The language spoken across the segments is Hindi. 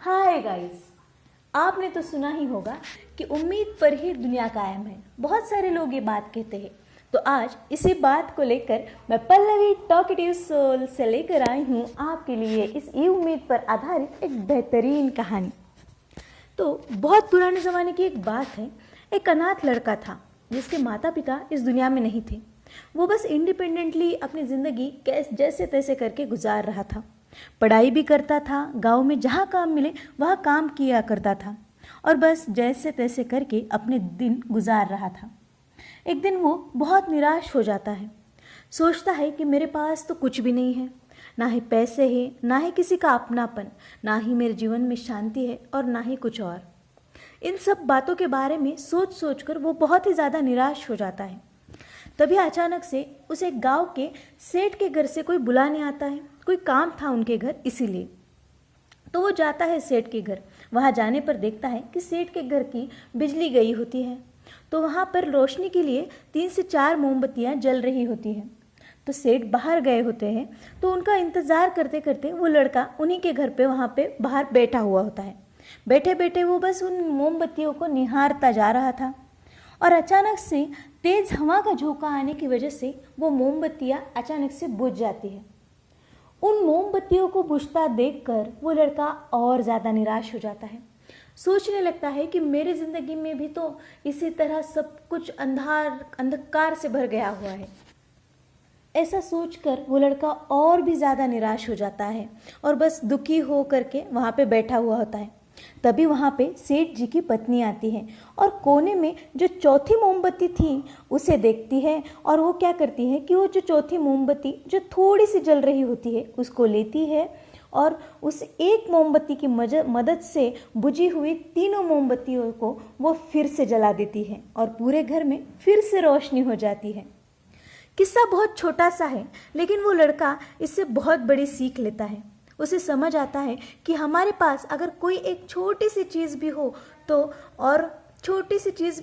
हाय गाइस, आपने तो सुना ही होगा कि उम्मीद पर ही दुनिया कायम है। बहुत सारे लोग ये बात कहते हैं। तो आज इसी बात को लेकर मैं पल्लवी टॉकेटिव सोल से लेकर आई हूँ आपके लिए इस ई उम्मीद पर आधारित एक बेहतरीन कहानी। तो बहुत पुराने ज़माने की एक बात है। एक अनाथ लड़का था जिसके माता पिता इस दुनिया में नहीं थे। वो बस इंडिपेंडेंटली अपनी ज़िंदगी जैसे तैसे करके गुजार रहा था। पढ़ाई भी करता था, गांव में जहाँ काम मिले वहाँ काम किया करता था और बस जैसे तैसे करके अपने दिन गुजार रहा था। एक दिन वो बहुत निराश हो जाता है। सोचता है कि मेरे पास तो कुछ भी नहीं है, ना ही पैसे हैं, ना ही किसी का अपनापन, ना ही मेरे जीवन में शांति है और ना ही कुछ और। इन सब बातों के बारे में सोच सोच कर वो बहुत ही ज़्यादा निराश हो जाता है। तभी अचानक से उसे गांव के सेठ के घर से कोई बुलाने आता है। कोई काम था उनके घर, इसीलिए तो वो जाता है सेठ के घर। वहाँ जाने पर देखता है कि सेठ के घर की बिजली गई होती है। तो वहाँ पर रोशनी के लिए 3 से 4 मोमबत्तियाँ जल रही होती हैं। तो सेठ बाहर गए होते हैं, तो उनका इंतज़ार करते करते वो लड़का उन्हीं के घर पे वहाँ पे बाहर बैठा हुआ होता है। बैठे बैठे वो बस उन मोमबत्तियों को निहारता जा रहा था और अचानक से तेज़ हवा का झोंका आने की वजह से वो मोमबत्तियाँ अचानक से बुझ जाती है। उन मोमबत्तियों को बुझता देखकर वो लड़का और ज़्यादा निराश हो जाता है। सोचने लगता है कि मेरी ज़िंदगी में भी तो इसी तरह सब कुछ अंधकार से भर गया हुआ है। ऐसा सोचकर वो लड़का और भी ज़्यादा निराश हो जाता है और बस दुखी हो करके वहाँ पे बैठा हुआ होता है। तभी वहाँ पे सेठ जी की पत्नी आती है और कोने में जो चौथी मोमबत्ती थी उसे देखती है और वो क्या करती है कि वो जो चौथी मोमबत्ती जो थोड़ी सी जल रही होती है उसको लेती है और उस एक मोमबत्ती की मदद से बुझी हुई तीनों मोमबत्तियों को वो फिर से जला देती है और पूरे घर में फिर से रोशनी हो जाती है। किस्सा बहुत छोटा सा है, लेकिन वो लड़का इससे बहुत बड़ी सीख लेता है। उसे समझ आता है कि हमारे पास अगर कोई एक छोटी सी चीज़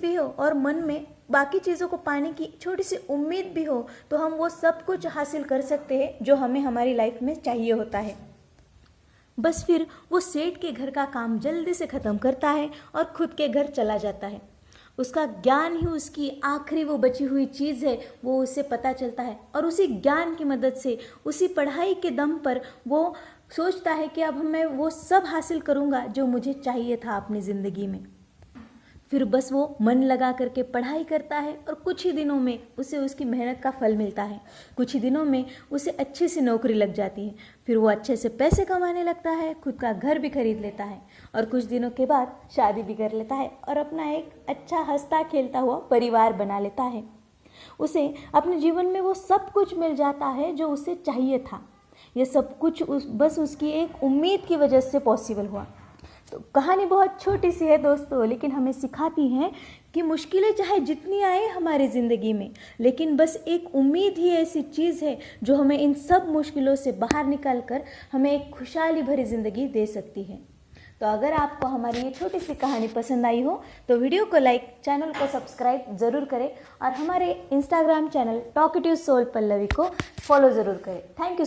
भी हो और मन में बाकी चीज़ों को पाने की छोटी सी उम्मीद भी हो तो हम वो सब कुछ हासिल कर सकते हैं जो हमें हमारी लाइफ में चाहिए होता है। बस फिर वो सेठ के घर का काम जल्दी से ख़त्म करता है और खुद के घर चला जाता है। उसका ज्ञान ही उसकी आखिरी वो बची हुई चीज़ है, वो उसे पता चलता है और उसी ज्ञान की मदद से उसी पढ़ाई के दम पर वो सोचता है कि अब मैं वो सब हासिल करूँगा जो मुझे चाहिए था अपनी ज़िंदगी में। फिर बस वो मन लगा करके पढ़ाई करता है और कुछ ही दिनों में उसे उसकी मेहनत का फल मिलता है। कुछ ही दिनों में उसे अच्छी सी नौकरी लग जाती है। फिर वो अच्छे से पैसे कमाने लगता है, खुद का घर भी खरीद लेता है और कुछ दिनों के बाद शादी भी कर लेता है और अपना एक अच्छा हंसता खेलता हुआ परिवार बना लेता है। उसे अपने जीवन में वो सब कुछ मिल जाता है जो उसे चाहिए था। ये सब कुछ बस उसकी एक उम्मीद की वजह से पॉसिबल हुआ। तो कहानी बहुत छोटी सी है दोस्तों, लेकिन हमें सिखाती है कि मुश्किलें चाहे जितनी आए हमारी ज़िंदगी में, लेकिन बस एक उम्मीद ही ऐसी चीज़ है जो हमें इन सब मुश्किलों से बाहर निकाल कर हमें एक खुशहाली भरी ज़िंदगी दे सकती है। तो अगर आपको हमारी ये छोटी सी कहानी पसंद आई हो तो वीडियो को लाइक, चैनल को सब्सक्राइब ज़रूर करें और हमारे Instagram channel talkative soul Pallavi को फॉलो ज़रूर करें। Thank you.